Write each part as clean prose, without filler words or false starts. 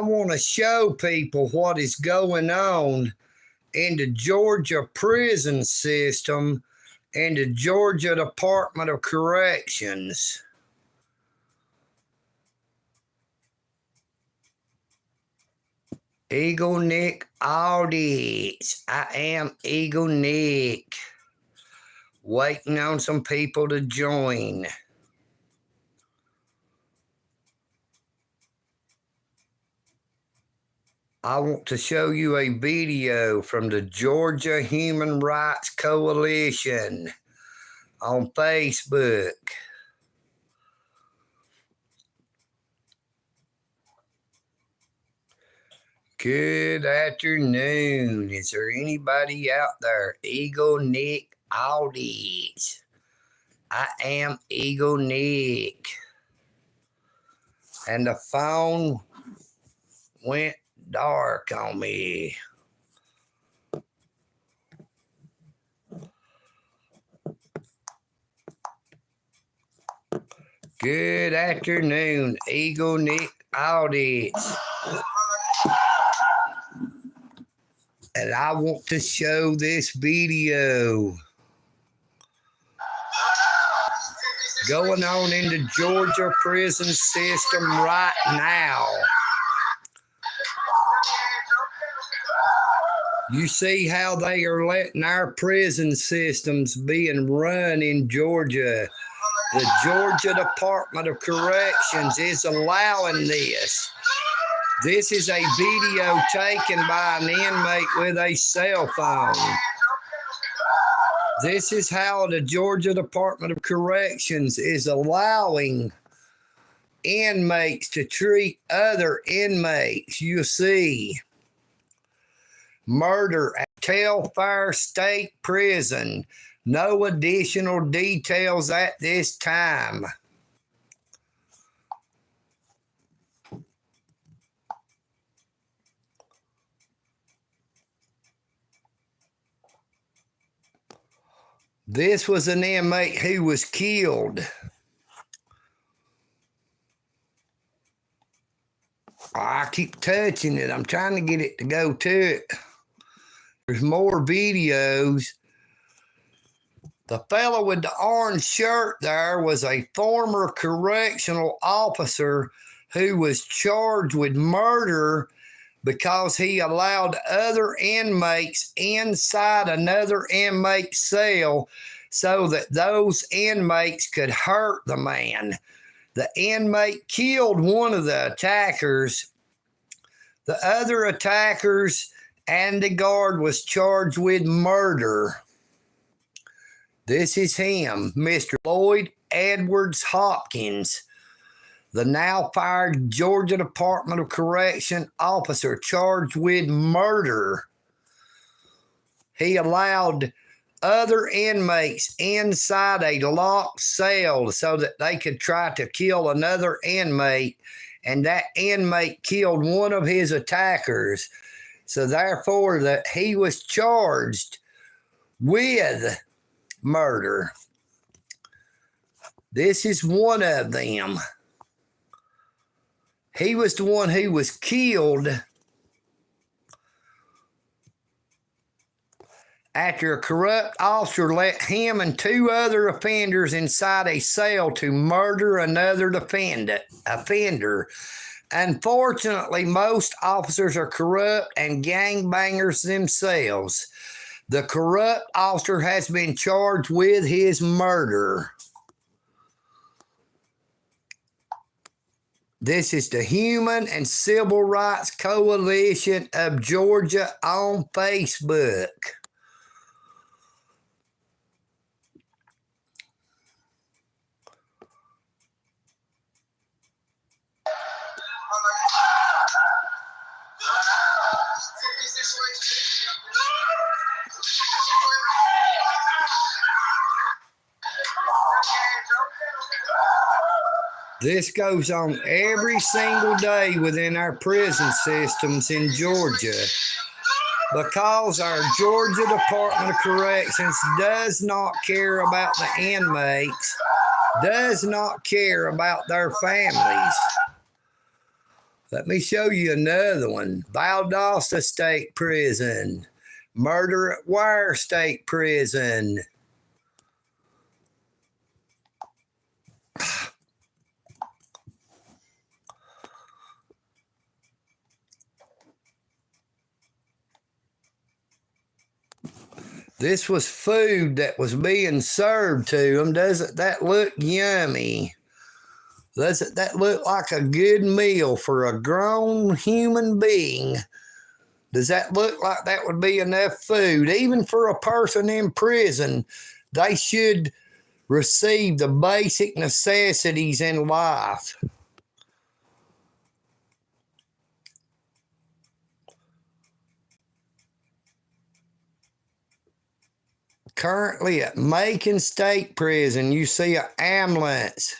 want to show people what is going on in the Georgia prison system and the Georgia Department of Corrections. EagleNick audits. I am EagleNick. Waiting on some people to join. I want to show you a video from the Georgia Human Rights Coalition on Facebook. Good afternoon. Is there anybody out there? EagleNick audits. I am EagleNick. And the phone went dark on me. Good afternoon, EagleNick audits. And I want to show this video going on in the Georgia prison system right now. You see how they are letting our prison systems being run in Georgia. The Georgia Department of Corrections is allowing this. This is a video taken by an inmate with a cell phone. This is how the Georgia Department of Corrections is allowing inmates to treat other inmates. You see, murder at Telfair State Prison. No additional details at this time. This was an inmate who was killed. I keep touching it. I'm trying to get it to go to it. There's more videos. The fellow with the orange shirt there was a former correctional officer who was charged with murder because he allowed other inmates inside another inmate's cell so that those inmates could hurt the man. The inmate killed one of the attackers. The other attackers and the guard was charged with murder. This is him, Mr. Lloyd Edwards Hopkins, the now fired Georgia Department of Correction officer charged with murder. He allowed other inmates inside a locked cell so that they could try to kill another inmate, and that inmate killed one of his attackers. So therefore, that he was charged with murder. This is one of them. He was the one who was killed after a corrupt officer let him and two other offenders inside a cell to murder another offender. Unfortunately, most officers are corrupt and gangbangers themselves. The corrupt officer has been charged with his murder. This is the Human and Civil Rights Coalition of Georgia on Facebook. This goes on every single day within our prison systems in Georgia because our Georgia Department of Corrections does not care about the inmates, does not care about their families. Let me show you another one. Valdosta State Prison. Murder at Wire State Prison. This was food that was being served to them. Doesn't that look yummy? Doesn't that look like a good meal for a grown human being? Does that look like that would be enough food? Even for a person in prison, they should receive the basic necessities in life. Currently at Macon State Prison, you see an ambulance.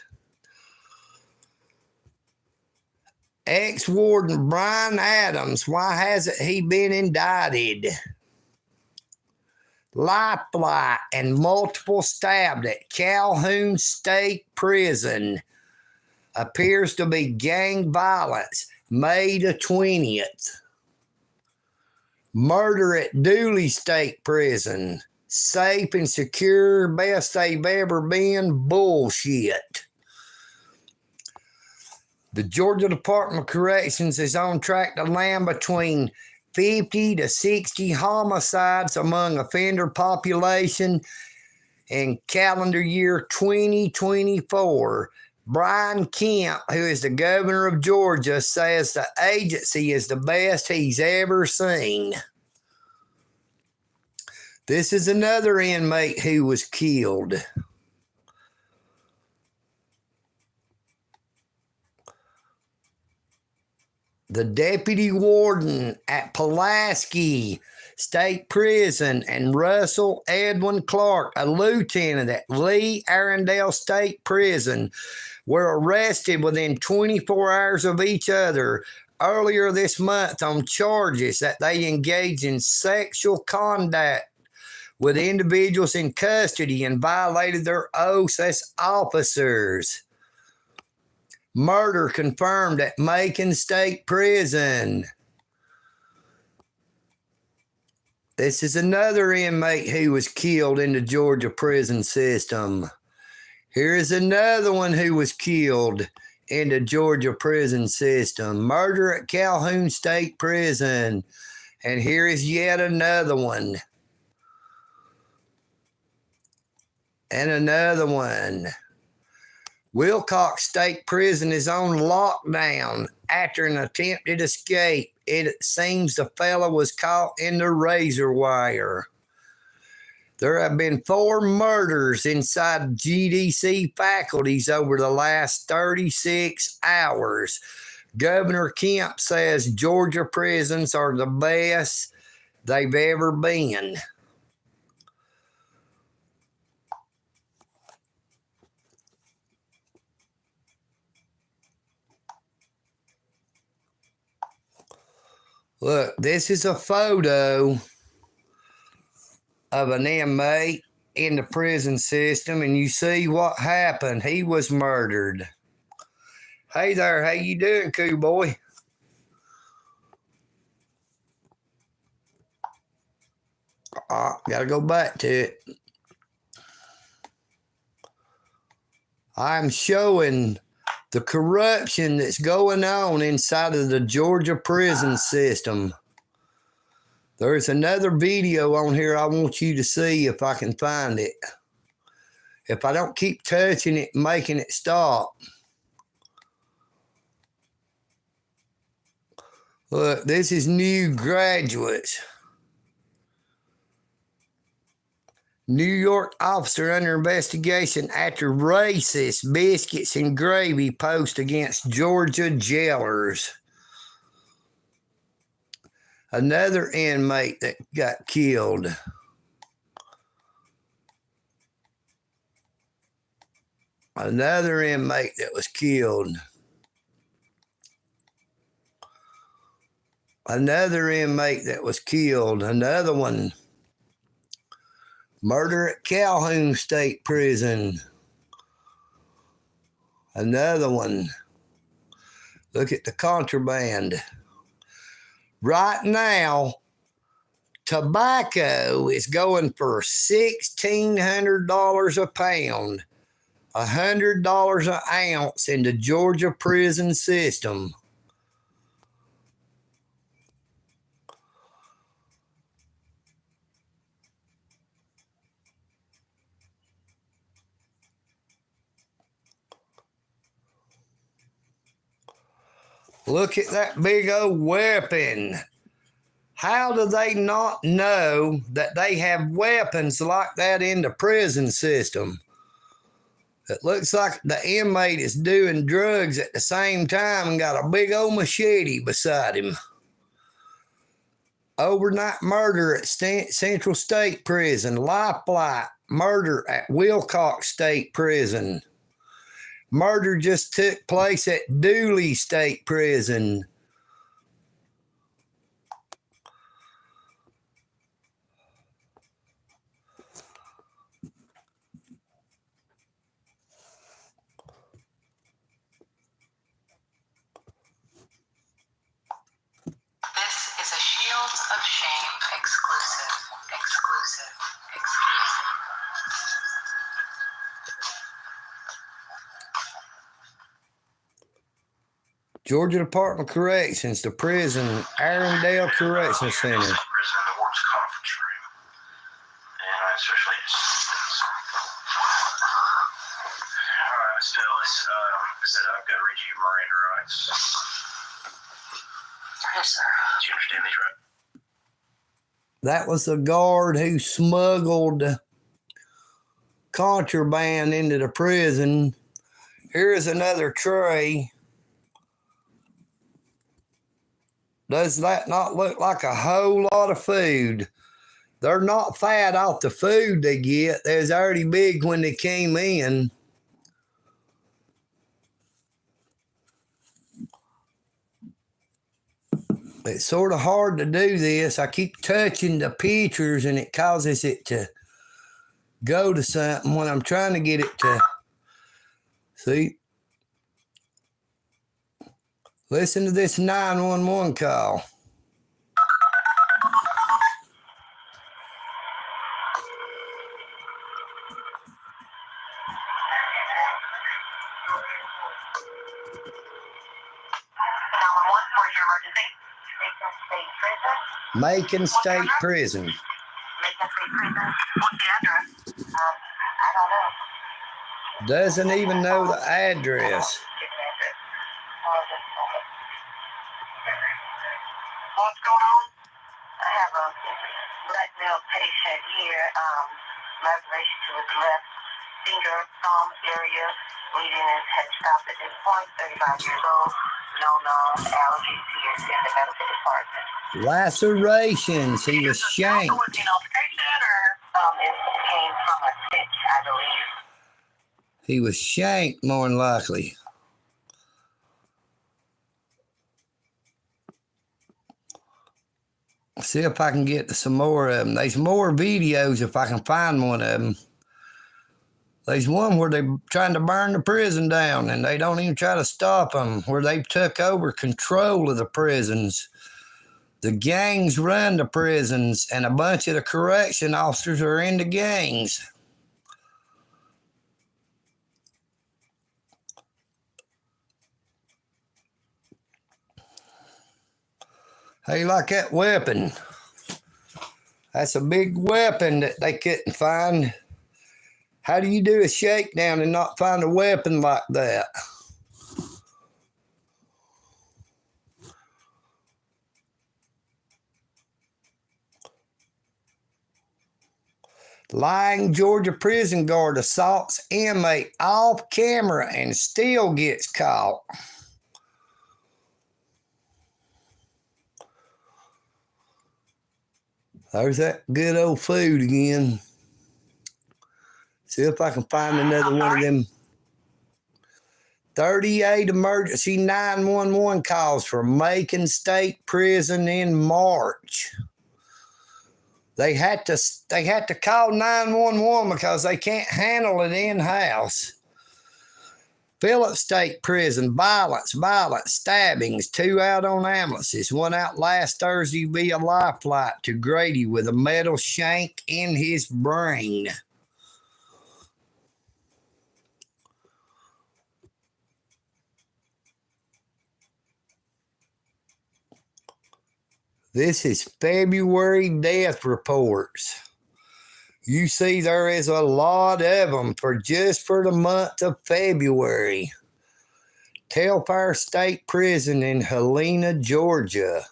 Ex-warden Brian Adams, why hasn't he been indicted? Lifeline and multiple stabbed at Calhoun State Prison. Appears to be gang violence, May the 20th. Murder at Dooley State Prison. Safe and secure, best they've ever been, bullshit. The Georgia Department of Corrections is on track to land between 50 to 60 homicides among offender population in calendar year 2024. Brian Kemp, who is the governor of Georgia, says the agency is the best he's ever seen. This is another inmate who was killed. The deputy warden at Pulaski State Prison and Russell Edwin Clark, a lieutenant at Lee Arundel State Prison, were arrested within 24 hours of each other earlier this month on charges that they engaged in sexual conduct with individuals in custody and violated their oaths as officers. Murder confirmed at Macon State Prison. This is another inmate who was killed in the Georgia prison system. Here is another one who was killed in the Georgia prison system. Murder at Calhoun State Prison. And here is yet another one. And another one. Wilcox State Prison is on lockdown after an attempted escape. It seems the fellow was caught in the razor wire. There have been 4 murders inside GDC faculties over the last 36 hours. Governor Kemp says Georgia prisons are the best they've ever been. Look, this is a photo of an inmate in the prison system, and you see what happened. He was murdered. Hey there, how you doing, cool boy? Gotta go back to it. I'm showing the corruption that's going on inside of the Georgia prison system. There's another video on here I want you to see if I can find it. If I don't keep touching it and making it stop. Look, this is new graduates. New York officer under investigation after racist biscuits and gravy post against Georgia jailers. Another inmate that got killed. Another inmate that was killed. Another inmate that was killed. Another one. Murder at Calhoun State Prison. Another one. Look at the contraband. Right now, tobacco is going for $1,600 a pound, $100 an ounce in the Georgia prison system. Look at that big old weapon. How do they not know that they have weapons like that in the prison system? It looks like the inmate is doing drugs at the same time and got a big old machete beside him. Overnight murder at Central State Prison. Life flight murder at Wilcox State Prison. Murder just took place at Dooley State Prison. Shields of Shame exclusive. Georgia Department of Corrections, the prison, Arendelle Correction Center. Prison, the wards conference room. And I especially all right, Miss Phyllis, said I've got to read you Miranda rights. Yes, sir. Do you understand these rights? That was the guard who smuggled contraband into the prison. Here's another tray. Does that not look like a whole lot of food? They're not fat off the food they get. They was already big when they came in. It's sort of hard to do this. I keep touching the pictures and it causes it to go to something when I'm trying to get it to see. Listen to this 911 call. Macon State Prison. Macon State Prison. What's the address? I don't know. Doesn't even know the address. What's going on? I have a black male patient here. Laceration to his left finger, thumb area. Bleeding is head stopped at this point. 35 years old. No known allergies. He is in the medical department. Lacerations. He was shanked. Was he an altercation or it came from a stitch, I believe? He was shanked, more than likely. See if I can get to some more of them. There's more videos if I can find one of them. There's one where they're trying to burn the prison down and they don't even try to stop them, where they took over control of the prisons. The gangs run the prisons and a bunch of the correction officers are in the gangs. How you like that weapon? That's a big weapon that they couldn't find. How do you do a shakedown and not find a weapon like that? Lying Georgia prison guard assaults inmate off camera and still gets caught. There's that good old food again. See if I can find another one of them. 38 emergency 911 calls for Macon State Prison in March. They had to call 911 because they can't handle it in-house. Phillips State Prison, violence, stabbings, 2 out on ambulances, 1 out last Thursday via life flight to Grady with a metal shank in his brain. This is February death reports. You see, there is a lot of them for the month of February. Tellfire State Prison in Helena, Georgia.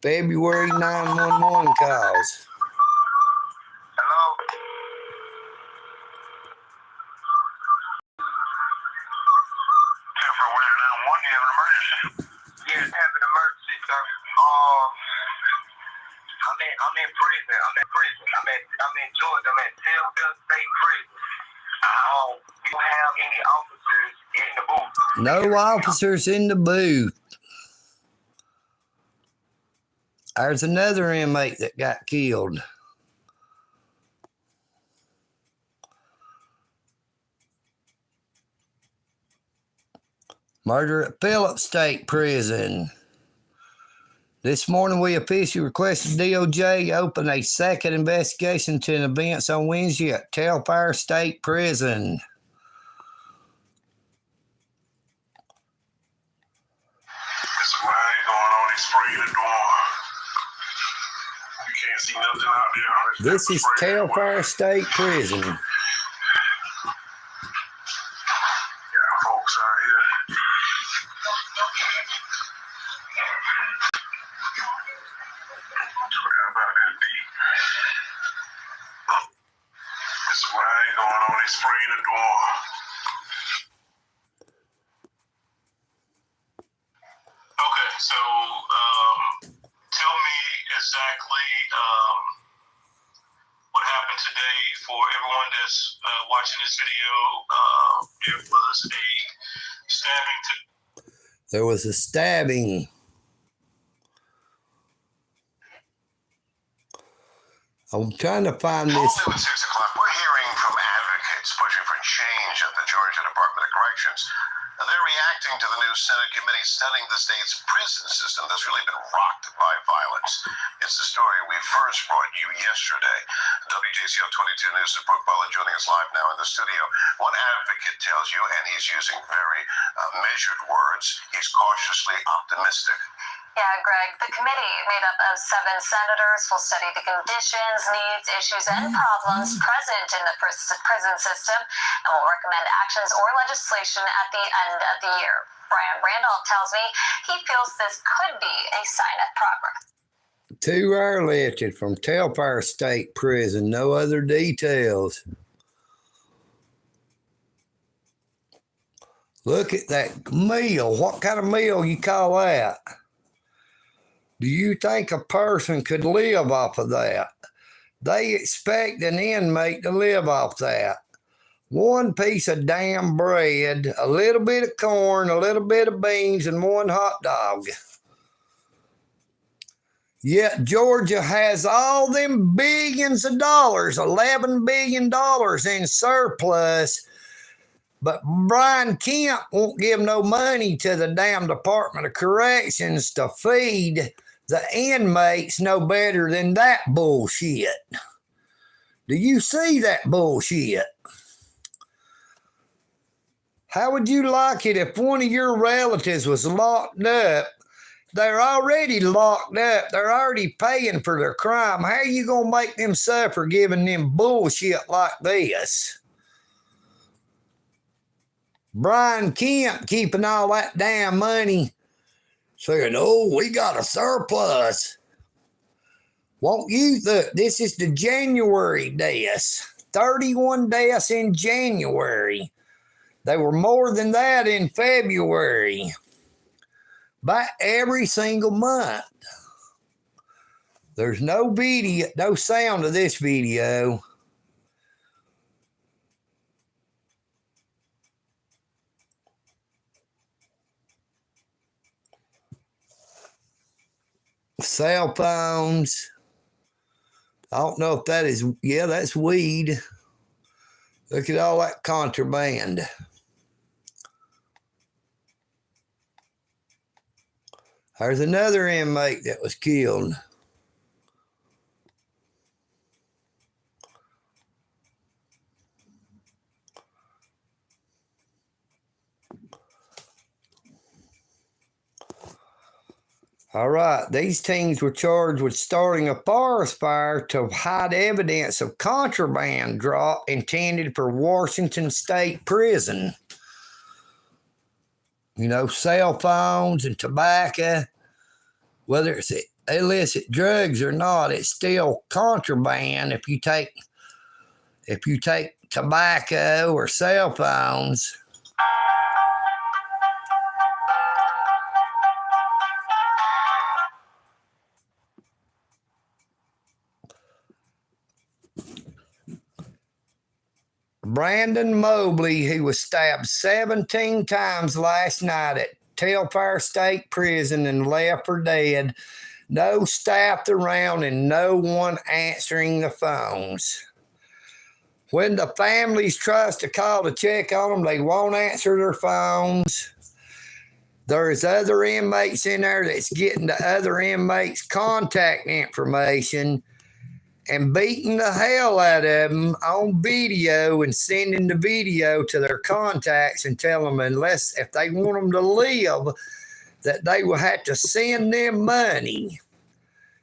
February 911 calls. Hello? February 911, you have an emergency? Yes, I have an emergency, sir. I'm in prison. I'm in Georgia. I'm at Tellfire State Prison. You don't have any officers in the booth? No officers in the booth. There's another inmate that got killed. Murder at Phillips State Prison. This morning, we officially requested DOJ open a second investigation into an events on Wednesday at Tellfire State Prison. There's a riot going on. They spraying the door. You can't see nothing out there. This is Tellfire State Prison. Yeah, folks out here. About that deep. There's a riot going on. They spraying the door. Okay, so tell me exactly what happened today for everyone that's watching this video. There was a stabbing. There was a stabbing. I'm trying to find this. All new at 6 o'clock, we're hearing from advocates pushing for change at the Georgia Department of Corrections. And they're reacting to the new Senate committee studying the state's prison system that's really been rocked by violence. It's the story we first brought you yesterday. WJCO 22 News' Brooke Butler joining us live now in the studio. One advocate tells you, and he's using very measured words, he's cautiously optimistic. Yeah, Greg, the committee made up of 7 senators will study the conditions, needs, issues, and problems present in the prison system and will recommend actions or legislation at the end of the year. Brian Randolph tells me he feels this could be a sign of progress. 2 are lifted from Tellfire State Prison. No other details. Look at that meal. What kind of meal you call that? Do you think a person could live off of that? They expect an inmate to live off that. 1 piece of damn bread, a little bit of corn, a little bit of beans, and 1 hot dog. Yet Georgia has all them billions of dollars, $11 billion in surplus, but Brian Kemp won't give no money to the damn Department of Corrections to feed the inmates no better than that bullshit. Do you see that bullshit? How would you like it if one of your relatives was locked up? They're already locked up. They're already paying for their crime. How are you going to make them suffer giving them bullshit like this? Brian Kemp keeping all that damn money, saying, oh, we got a surplus. Won't you look? This is the January deaths. 31 deaths in January. They were more than that in February. By every single month. There's no video, no sound of this video. Cell phones. I don't know if that is, yeah, that's weed. Look at all that contraband. There's another inmate that was killed. All right, these teens were charged with starting a forest fire to hide evidence of contraband drop intended for Washington State Prison. You know, cell phones and tobacco, whether it's illicit drugs or not, it's still contraband if you take tobacco or cell phones. Brandon Mobley, who was stabbed 17 times last night at Telfair State Prison and left for dead. No staff around and no one answering the phones. When the families tries to call to check on them, they won't answer their phones. There's other inmates in there that's getting the other inmates' contact information and beating the hell out of them on video and sending the video to their contacts and tell them if they want them to live, that they will have to send them money.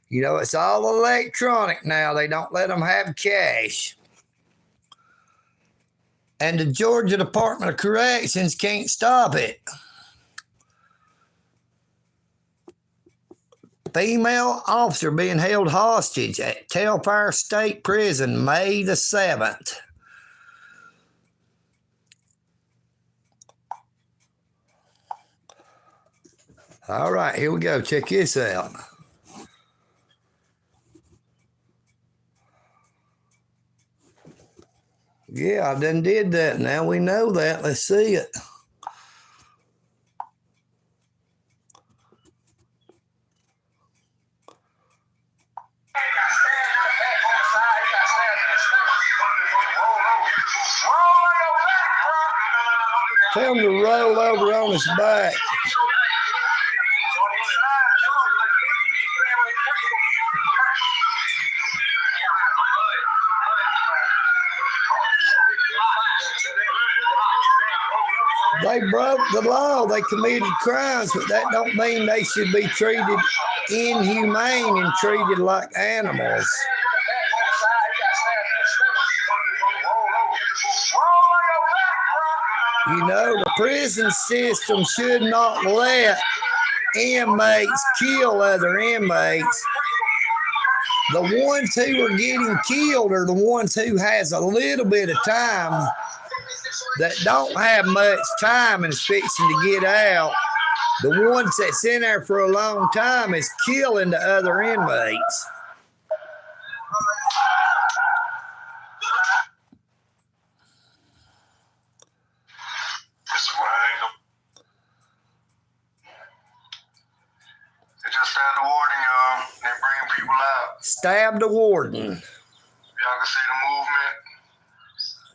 You know, it's all electronic now. They don't let them have cash. And the Georgia Department of Corrections can't stop it. Female officer being held hostage at Telfair State Prison May the 7th. All right, here we go. Check this out. Yeah, I done did that. Now we know that. Let's see it. Tell him to roll over on his back. They broke the law. They committed crimes, but that don't mean they should be treated inhumane and treated like animals. You know, the prison system should not let inmates kill other inmates. The ones who are getting killed are the ones who has a little bit of time, that don't have much time and is fixing to get out. The ones that's in there for a long time is killing the other inmates. Stabbed a warden. Y'all can see the movement.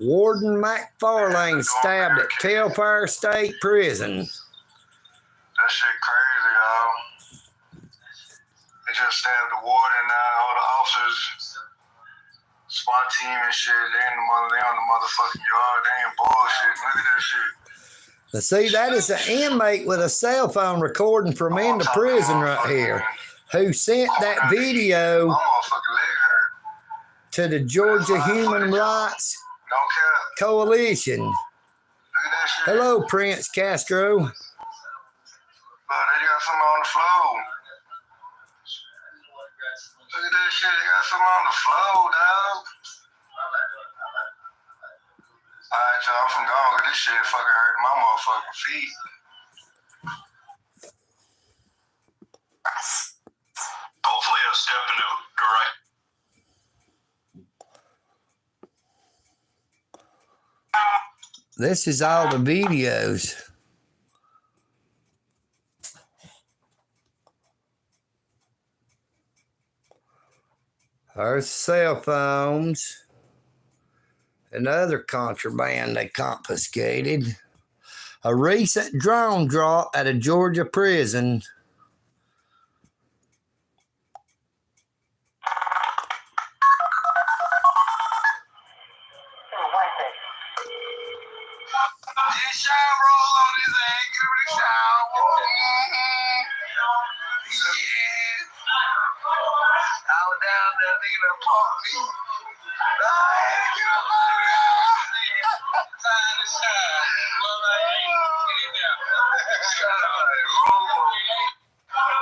Warden McFarlane stabbed at Telfair State Prison. That shit crazy, y'all. They just stabbed the warden now. All the officers, SWAT team and shit, they on the motherfucking yard. They ain't bullshit. Look at that shit. Now see, that is an inmate with a cell phone recording from in the prison right here, who sent that video to the Georgia Human Rights Coalition. Hello, Prince Castro. But they got something on the floor. Look at that shit. They got something on the floor, dog. Alright, y'all, I'm from gone. This shit fucking hurt my motherfucking feet. Hopefully a step in the right. This is all the videos. There's cell phones and other contraband they confiscated. A recent drone drop at a Georgia prison down there, nigga done parked me. I had to get up out of there. Time to shine. Well, I ain't getting down. Shine, roll.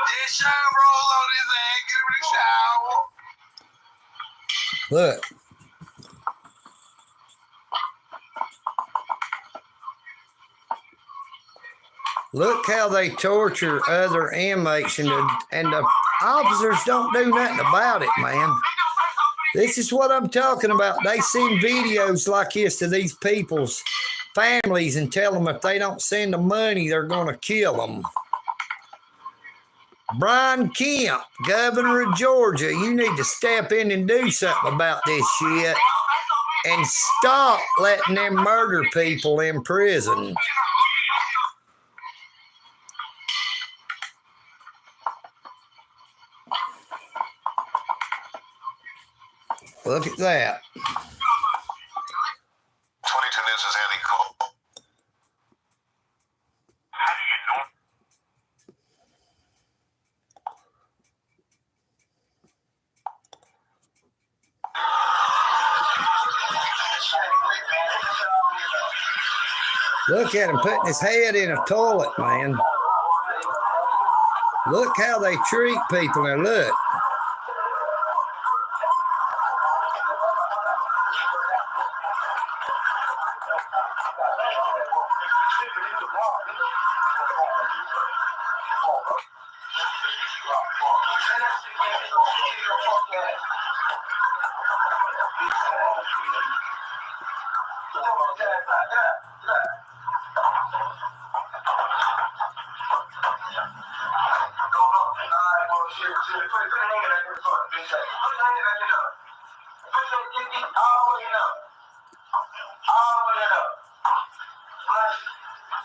Just shine, roll on his ass, give him a shower. Look. Look how they torture other inmates, and the officers don't do nothing about it, man. This is what I'm talking about. They send videos like this to these people's families and tell them if they don't send the money, they're going to kill them. Brian Kemp, governor of Georgia, you need to step in and do something about this shit and stop letting them murder people in prison. Look at that. 22 News is Andy Cole. Look at him putting his head in a toilet, man. Look how they treat people. Now look.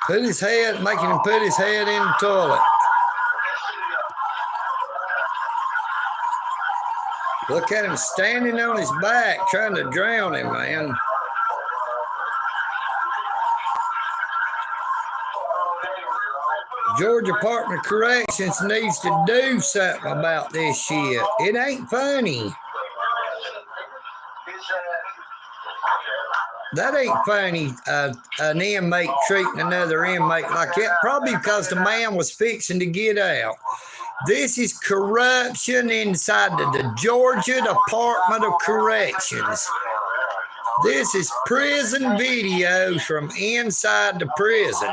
Put his head, making him put his head in the toilet. Look at him standing on his back, trying to drown him, man. Georgia Department of Corrections needs to do something about this shit. It ain't funny. That ain't funny, an inmate treating another inmate like that, probably because the man was fixing to get out. This is corruption inside the Georgia Department of Corrections. This is prison videos from inside the prison.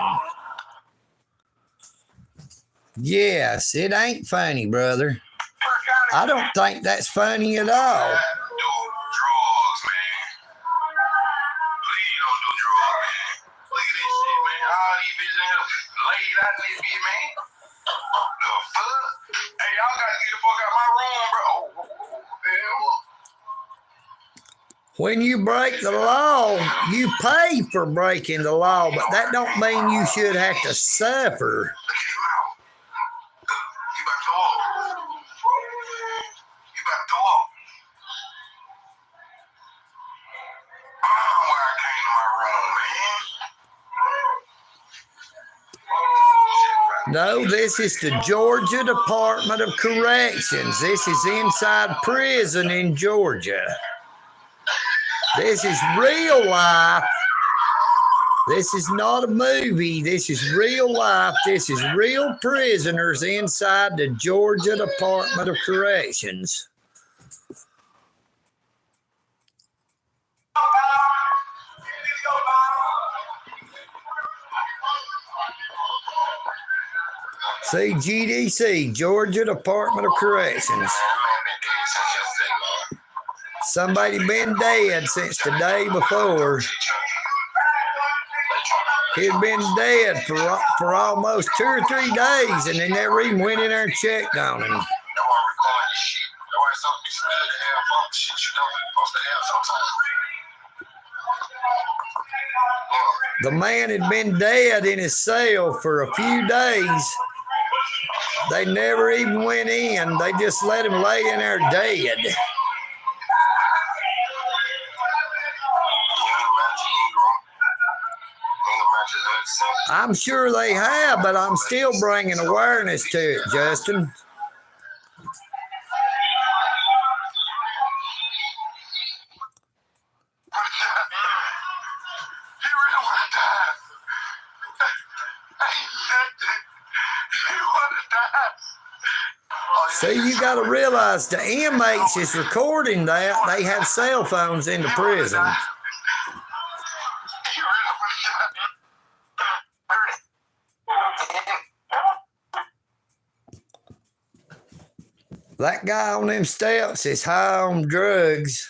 Yes, it ain't funny, brother. I don't think that's funny at all. When you break the law, you pay for breaking the law, but that don't mean you should have to suffer. No, this is the Georgia Department of Corrections. This is inside prison in Georgia. This is real life. This is not a movie. This is real life. This is real prisoners inside the Georgia Department of Corrections. See, GDC, Georgia Department of Corrections. Somebody been dead since the day before. He'd been dead for almost 2 or 3 days, and they never even went in there and checked on him. The man had been dead in his cell for a few days. They never even went in. They just let him lay in there dead. I'm sure they have, but I'm still bringing awareness to it, Justin. you got to realize the inmates is recording that. They have cell phones in the prison. That guy on them steps is high on drugs.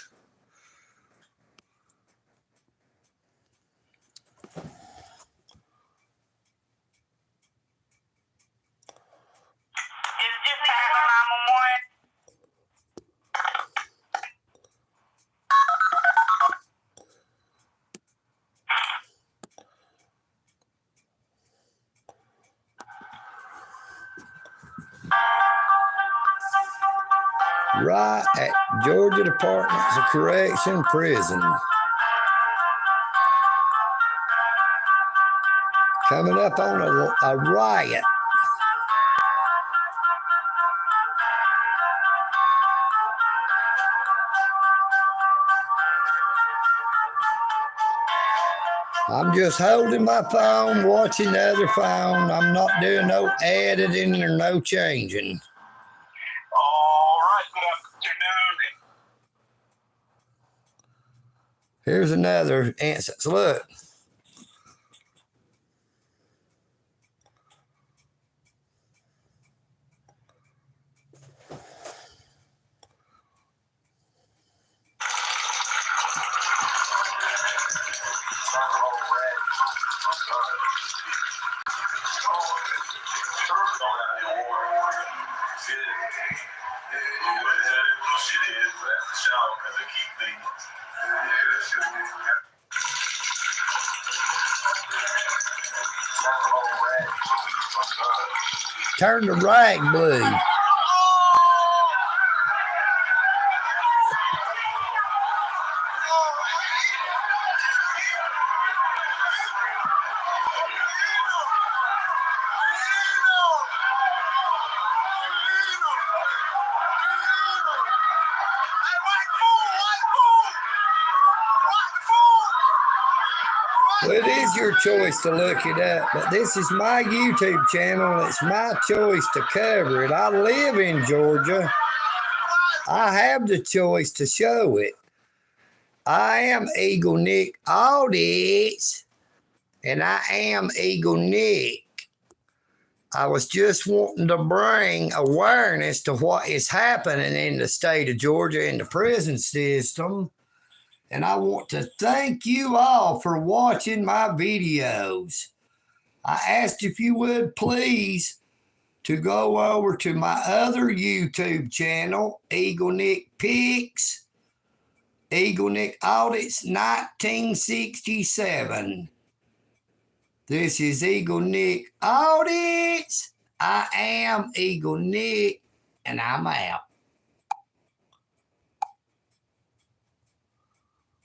Right at Georgia Departments of Correction Prison. Coming up on a riot. I'm just holding my phone, watching the other phone. I'm not doing no editing or no changing. All right, good afternoon. Here's another instance. Look. Turn the rag blue. Well, it is your choice to look it up, but this is my YouTube channel, and it's my choice to cover it. I live in Georgia. I have the choice to show it. I am EagleNick Audits, and I am EagleNick. I was just wanting to bring awareness to what is happening in the state of Georgia in the prison system. And I want to thank you all for watching my videos. I asked if you would please to go over to my other YouTube channel, EagleNick Picks, EagleNick Audits 1967. This is EagleNick Audits. I am EagleNick, and I'm out.